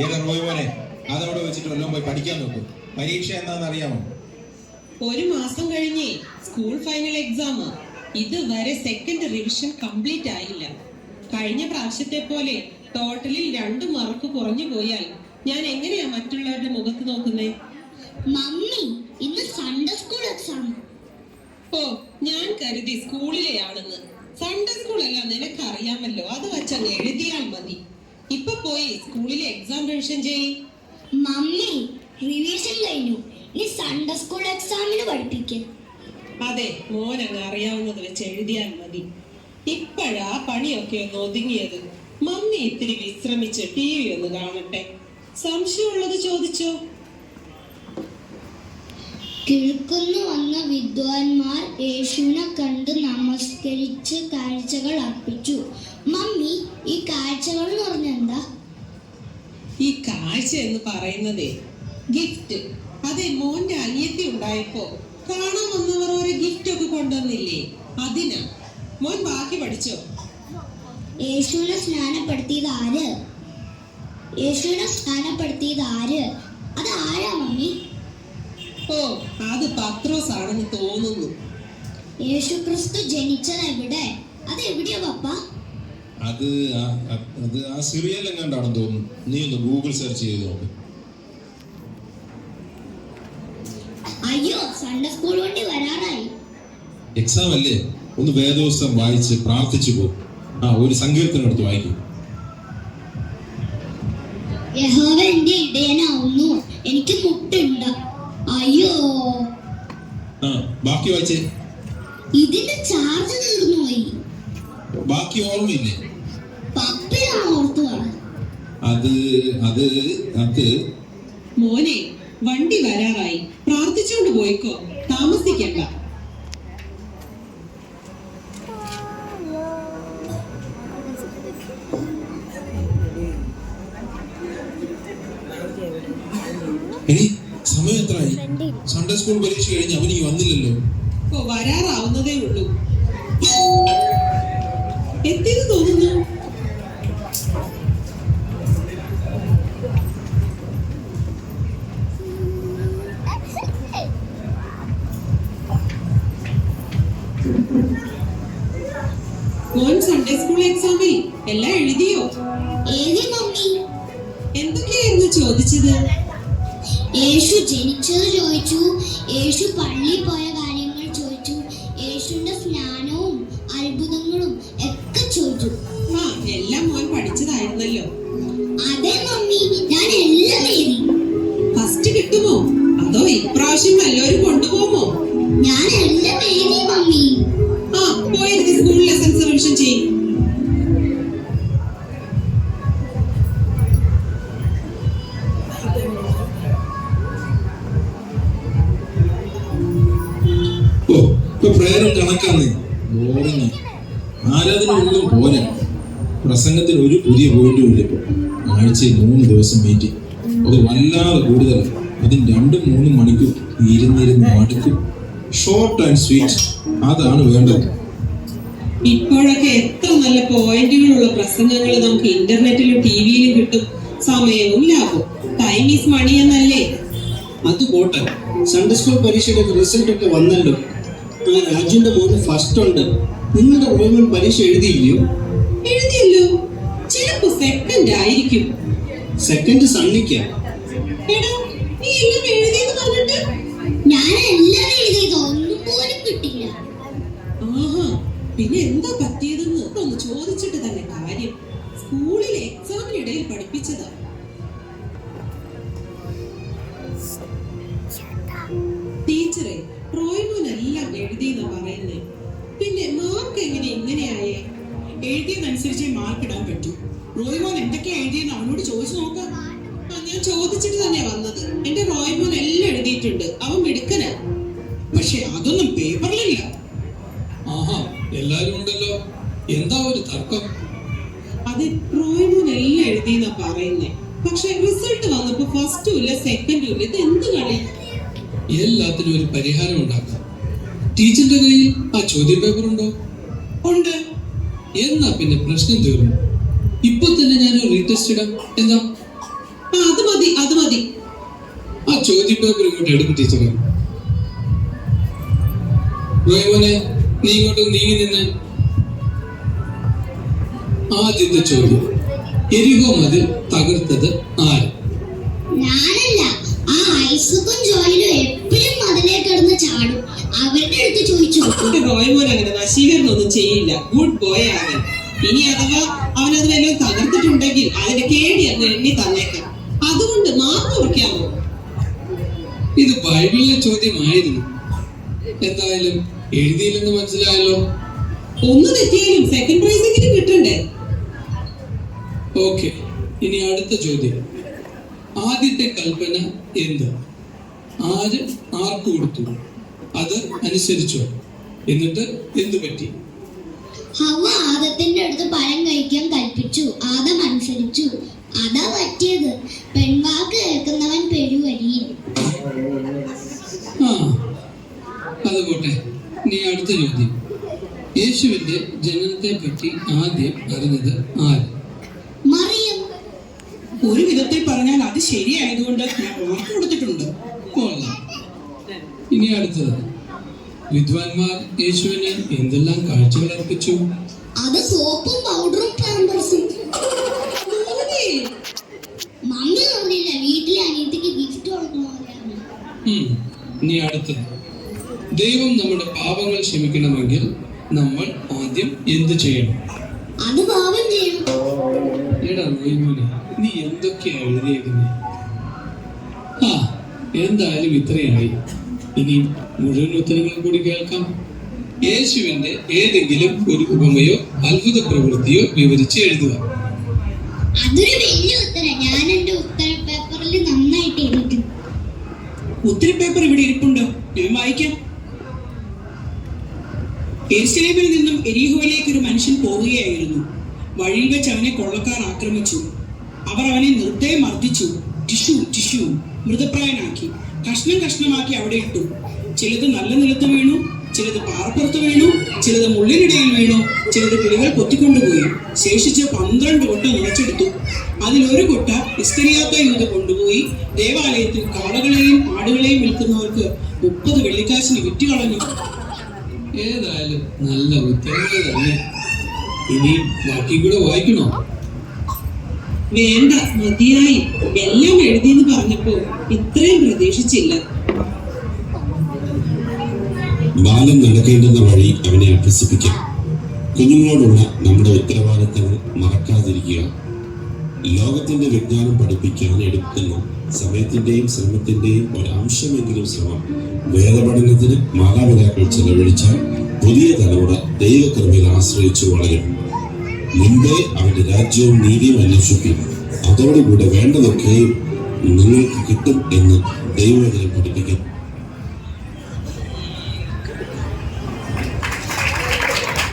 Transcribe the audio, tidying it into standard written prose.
ഏതാ റോയ്മോനെ, അതവിടെ വെച്ചിട്ട് വല്ലതും പോയി പഠിക്കാൻ നോക്കും. പരീക്ഷ എന്താണെന്ന് അറിയാമോ? ഒരു മാസം കഴിഞ്ഞേ സ്കൂൾ ഫൈനൽ എക്സാം. ഇതുവരെ സെക്കൻഡ് റിവിഷൻ കംപ്ലീറ്റ് ആയില്ല. കഴിഞ്ഞ പ്രാവശ്യത്തെ പോലെ ടോട്ടലിൽ 2 മാർക്ക് കുറഞ്ഞു പോയാൽ ഞാൻ എങ്ങനെയാ മറ്റുള്ളവരുടെ മുഖത്ത് നോക്കുന്നേ? മമ്മി, ഇന്ന് സൺഡേ സ്കൂൾ എക്സാം. ഓ, ഞാൻ കരുതി സ്കൂളിലെയാണെന്ന്. സൺഡേ സ്കൂൾ അല്ല, നിനക്കറിയാമല്ലോ. അത് വച്ചങ്ങ് എഴുതിയാൽ മതി. ഇപ്പൊ പോയി സ്കൂളിലെ എക്സാം റിവിഷൻ ചെയ്യ്. മമ്മി, റിവിഷൻ കഴിഞ്ഞു. ഇനി സൺഡേ സ്കൂൾ എക്സാമിന് പഠിപ്പിക്കും. അതെ, മോനങ്ങ് അറിയാവുന്നത് വെച്ച് എഴുതിയാൽ മതി. ഇപ്പോഴാ പണിയൊക്കെ ഒന്ന് ഒതുങ്ങിയത്. മമ്മി ഇത്തിരി വിശ്രമിച്ച് TV ഒന്ന് കാണട്ടെ. സംശയമുള്ളത് ചോദിച്ചോ. കിഴക്കുന്നു വന്ന വിദ്വാൻമാർ യേശുവിനെ കണ്ട് നമസ്കരിച്ച് കാഴ്ചകൾ അർപ്പിച്ചു. മമ്മി, ഈ കാഴ്ചകൾ എന്ന് പറഞ്ഞെന്താ? ഈ കാഴ്ച എന്ന് പറയുന്നതേ ഗിഫ്റ്റ്. അതെ, മോന്റെ അനിയത്തി ഉണ്ടായപ്പോ കാണാൻ വന്നവർ ഒരു ഗിഫ്റ്റ് ഒക്കെ കൊണ്ടുവന്നില്ലേ, അതിനാ. മോൻ ബാക്കി പഠിച്ചോ? യേശുവിനെ സ്നാനപ്പെടുത്തിയത് ആര്? യേശുവിനെ സ്നാനപ്പെടുത്തിയത് ആര്? അത് ആരാ മമ്മി? ഓ, അത് പത്രോസ് ആണെന്ന് തോന്നുന്നു. യേശു ക്രിസ്തു ജനിച്ചത് എവിടെ? അത് എവിടെയാ പപ്പ? അത് ആ സിറിയൽ എങ്ങാണ്ടാണെന്ന് തോന്നുന്നു. നീ ഒന്ന് ഗൂഗിൾ സെർച്ച് ചെയ്ത് നോക്ക്. അയ്യോ, സൺഡേ സ്കൂൾ വണ്ടി വരാറായി. എക്സാം അല്ലേ, ഒന്ന് വേദോസ്തം വായിച്ച് പ്രാർത്ഥിച്ചു പോകും. ഒരു സങ്കീർത്തനം എടുത്ത് വായിക്കും. യഹോവ എന്റെ ഇടയനാവുന്നു, എനിക്ക് മുട്ടുണ്ട്. അയ്യോ, ബാക്കി വായിച്ചേ. ഇതിന്റെ ചാർജ് തീർന്നു പോയി. ബാക്കി ഓർമ്മയില്ലേ? പപ്പയാണ് ഓർത്തു വേണം. അത് മോനെ, വണ്ടി വരാറായി. പ്രാർത്ഥിച്ചോണ്ട് പോയിക്കോ, താമസിക്കണ്ട. എടി, സമയം എത്രയായി? സൺഡേ സ്കൂൾ പരീക്ഷ കഴിഞ്ഞ് അവന് വന്നില്ലല്ലോ. ഓ, വരാറാവുന്നതേ ഉള്ളൂ. എത്തിയെന്ന് തോന്നുന്നു. മോൻ സൺഡേ സ്കൂൾ എക്സാമിൽ എല്ലാം എഴുതിയോ? ഏതി മമ്മി? എന്തൊക്കെയായിരുന്നു ചോദിച്ചത്? യേശു ജനിച്ചത് ചോദിച്ചു, യേശു പള്ളിയിൽ പോയ കാര്യങ്ങൾ ചോദിച്ചു, യേശുവിന്റെ സ്നാനവും അത്ഭുതങ്ങളും ഒക്കെ ചോദിച്ചു. എല്ലാം മോൻ പഠിച്ചതായിരുന്നല്ലോ. അതെ മമ്മി, ഞാൻ എല്ലാം എഴുതി. ഫസ്റ്റ് കിട്ടുമോ അതോ ഇപ്രാവശ്യം എല്ലാവരും കൊണ്ടുപോകുമോ? ഞാൻ എല്ലാം എഴുതി മമ്മി. പോയിരുന്ന് സ്കൂൾ ലെസൺസ് റിവിഷൻ ചെയ്യും. പ്രേയറും കണക്കാന്ന്. ബോറിങ്. ആരാധന ഒന്നും പോരാ. പ്രസംഗത്തിന് ഒരു പുതിയ പോയിന്റും ഇല്ല. ഇപ്പോൾ ആഴ്ചയിൽ 3 ദിവസം മീറ്റിംഗ്. അത് വല്ലാതെ കൂടുതലാണ്. അതിന് 2-3 മണിക്കൂർ ഇരുന്നിരുന്ന് മടുക്കും. ഷോർട്ട് ആൻഡ് സ്വീറ്റ്, അതാണ് വേണ്ടത്. ഇപ്പോഴൊക്കെ എത്ര നല്ല പോയിന്റുകളുള്ള പ്രസംഗങ്ങൾ നമുക്ക് ഇന്റർനെറ്റിലും TV-യിലും കിട്ടും. സമയവും ലാഭം. ടൈം ഈസ് മണി എന്നല്ലേ? അത് പോട്ടെ, സൺഡേ സ്കൂൾ പരീക്ഷയുടെ റിസൾട്ട് ഒക്കെ വന്നല്ലോ. രാജുവിന്റെ മോന് ഫസ്റ്റ് ഉണ്ട്. നിങ്ങളുടെ റോയ്മോൻ പരീക്ഷ എഴുതിയില്ലയോ? എഴുതിയല്ലോ. ചിലപ്പോ സെക്കൻഡ് ആയിരിക്കും. സെക്കൻഡ് സണ്ണിക്ക. എടാ, നീ എല്ലാം എഴുതിയെന്ന് പറഞ്ഞിട്ട്? ഞാൻ എല്ലാം എഴുതിയത്, ഒന്നും പോലും കിട്ടില്ല. പിന്നെ എന്താ പറ്റിയതെന്ന് ഒന്ന് ചോദിച്ചിട്ട് തന്നെ കാര്യം. സ്കൂളിലെ എക്സാമിനിടയിൽ പഠിപ്പിച്ചതാ. ടീച്ചറെ, റോയ്മോനെല്ലാം എഴുതിയെന്നാ പറയുന്നേ. പിന്നെ മാർക്ക് എങ്ങനെ ഇങ്ങനെയായേ? എഴുതിയതനുസരിച്ചേ മാർക്ക് ഇടാൻ പറ്റൂ. റോയ്മോൻ എന്തൊക്കെയാ എഴുതിയെന്ന് അവനോട് ചോദിച്ചു നോക്കാം. ഞാൻ ചോദിച്ചിട്ട് തന്നെയാ വന്നത്. എന്റെ റോയ്മോൻ എല്ലാം എഴുതിയിട്ടുണ്ട്. അവൻ മിടുക്കനാ. പക്ഷെ അതൊന്നും പേപ്പറിലില്ല. എല്ലാരും ഉണ്ടല്ലോ, എന്താ ഒരു തർക്കം? അത് റോയ്മോൻ എല്ലാം എഴുതിയെന്നാ പറയുന്നേ. പക്ഷെ റിസൾട്ട് വന്നപ്പോ ഫസ്റ്റും ഇല്ല സെക്കൻഡും ഇല്ല. ഇത് എന്ത് കളി? എല്ലാത്തിനും ഒരു പരിഹാരം ഉണ്ടാക്കാം. ടീച്ചറിന്റെ കയ്യിൽ ആ ചോദ്യം പേപ്പർ ഉണ്ടോ? ഉണ്ട്. എന്നാ പിന്നെ പ്രശ്നം തീർന്നു. ഇപ്പൊ തന്നെ ഞാൻ റീടെസ്റ്റ് ഇടാം. എന്താ? അത് മതി അത് മതി. ആ ചോദ്യപേപ്പർ ഇങ്ങോട്ട് എടുക്കും ടീച്ചറെ. റോയ്മോനെ, നീ ഇങ്ങോട്ട് നീങ്ങി നിന്ന്. ആദ്യത്തെ ചോദ്യം, എരിഹോ മതിൽ തകർത്തത് ആര്? ഞാനല്ല. ആ ഐസക്കും ജോയിലും എപ്പോഴും മതിലേ കിടന്ന് ചാടും. അവരുടെ അടുത്ത് ചോദിച്ചു. റോയ്മോൻ അങ്ങനെ വശീകരണം ഒന്നും ചെയ്യില്ല. ഗുഡ് ബോയ് അവൻ. ഇനി അഥവാ അവനത് വല്ലതും തകർത്തിട്ടുണ്ടെങ്കിൽ അതിന്റെ കേടി അങ്ങ് എണ്ണി തന്നേക്കാം. അതുകൊണ്ട് മാർക്ക് കുറയ്ക്കാമോ? ഇത് ബൈബിളിലെ ചോദ്യമായിരുന്നു. എന്തായാലും എഴുതിയില്ലെന്ന് മനസ്സിലായല്ലോ. ഒന്ന് തെറ്റിയാലും സെക്കൻഡ് പ്രൈസെങ്കിലും കിട്ടണ്ടേ? ഓക്കെ, ഇനി അടുത്ത ചോദ്യം. ആദ്യത്തെ കൽപ്പന എന്ത്? ആര് ആർക്ക് കൊടുത്തു? അത് അനുസരിച്ചോ? എന്നിട്ട് എന്തു പറ്റി? ഹവ്വ ആദത്തിന്റെ അടുത്ത് പഴം കഴിക്കാൻ കൽപ്പിച്ചു. ആദം അനുസരിച്ചു. അതാ പറ്റിയത്. പെൺവാക്ക് കേൾക്കുന്നവൻ പെരുവഴിയിൽ. ആ, അത് പോട്ടെ. ഇനി അടുത്ത ചോദ്യം. യേശുവിന്റെ ജനനത്തെ പറ്റി ആദ്യം അറിഞ്ഞത് ആര്? മറിയം. ഒരു വിധത്തിൽ പറഞ്ഞാൽ അത് ശരിയായതുകൊണ്ട് ഞാൻ മാർക്ക് കൊടുത്തിട്ടുണ്ട്. കൊള്ളാം. ഇനി അടുത്തത്. വിദ്വാൻമാർ യേശുവിന് എന്തെല്ലാം കാഴ്ചകൾ അർപ്പിച്ചു? അത് സോപ്പും പൗഡറും പാമ്പേഴ്സും. മമ്മി പറഞ്ഞില്ല വീട്ടിലെ അനിയത്തിക്ക് ഗിഫ്റ്റ് കൊടുക്കണമല്ലോ. ഇനി അടുത്തത്. ദൈവം നമ്മുടെ പാപങ്ങൾ ക്ഷമിക്കണമെങ്കിൽ നമ്മൾ ആദ്യം എന്ത് ചെയ്യണം? അത് പാപം ചെയ്യണം. എടാ റോയ്മോനെ, നീ എന്തൊക്കെയാ എഴുതിയേക്കുന്നത്? ആ, എന്തായാലും ഇത്രയായി. ഇനി മുഴുവൻ ഉത്തരങ്ങൾ കൂടി കേൾക്കാം. യേശുവിന്റെ ഏതെങ്കിലും ഒരു ഉപമയോ അത്ഭുത പ്രവൃത്തിയോ വിവരിച്ച് എഴുതുക. അതൊരു വലിയ ഉത്തരം. ഞാൻ എന്റെ ഉത്തര പേപ്പറിൽ നന്നായിട്ട് എഴുതി. ഉത്തരപേപ്പർ ഇവിടെ ഇരിപ്പുണ്ട്, ഞാൻ വായിക്കാം. യെരുശലേമിൽ നിന്നും എരീഹോയിലേക്ക് ഒരു മനുഷ്യൻ പോവുകയായിരുന്നു. വഴിയിൽ വെച്ച് അവനെ കൊള്ളക്കാർ ആക്രമിച്ചു. അവർ അവനെ നിർദ്ദയം മർദ്ദിച്ചു. ടിഷ്യൂ മൃതപ്രായനാക്കി കഷ്ണം കഷ്ണമാക്കി അവിടെ ഇട്ടു. ചിലത് നല്ല നിലത്ത് വീണു, ചിലത് പാറപ്പുറത്ത് വീണു, ചിലത് മുള്ളിനിടയിൽ വീണു, ചിലത് കിളികൾ കൊത്തിക്കൊണ്ടുപോയി. ശേഷിച്ച് 12 കൊട്ട നിറച്ചെടുത്തു. അതിലൊരു കൊട്ട ഇസ്കറിയാത്ത യൂദ കൊണ്ടുപോയി ദേവാലയത്തിൽ കാളകളെയും ആടുകളെയും വിൽക്കുന്നവർക്ക് 30 വെള്ളിക്കാശിന് വിറ്റുകളഞ്ഞു. ഏതായാലും നല്ല ഉത്തരങ്ങൾ തന്നെ. ഇനി ബാക്കി കൂടെ വായിക്കണോ? വേണ്ട, മതിയായി. എല്ലാം എഴുതിയെന്ന് പറഞ്ഞപ്പോ ഇത്രയും പ്രതീക്ഷിച്ചില്ല. ബാലൻ നടക്കേണ്ടുന്ന വഴി അവനെ അഭ്യസിപ്പിക്കാം. കുഞ്ഞുങ്ങളോടുള്ള നമ്മുടെ ഉത്തരവാദിത്തങ്ങൾ മറക്കാതിരിക്കുക. ലോകത്തിന്റെ വിജ്ഞാനം പഠിപ്പിക്കാൻ എടുക്കുന്ന സമയത്തിന്റെയും ശ്രമത്തിന്റെയും ഒരംശമെങ്കിലും ശ്രമം വേദപഠനത്തിന് മാതാപിതാക്കൾ ചെലവഴിച്ചാൽ പുതിയ തലമുറ ദൈവകൃപയിൽ ആശ്രയിച്ചു വളരും. മുൻപേ അവന്റെ രാജ്യവും നീതിയും അന്വേഷിക്കും, അതോടുകൂടെ വേണ്ടതൊക്കെയും നിങ്ങൾക്ക് കിട്ടും എന്ന് ദൈവവചനം പഠിപ്പിക്കും.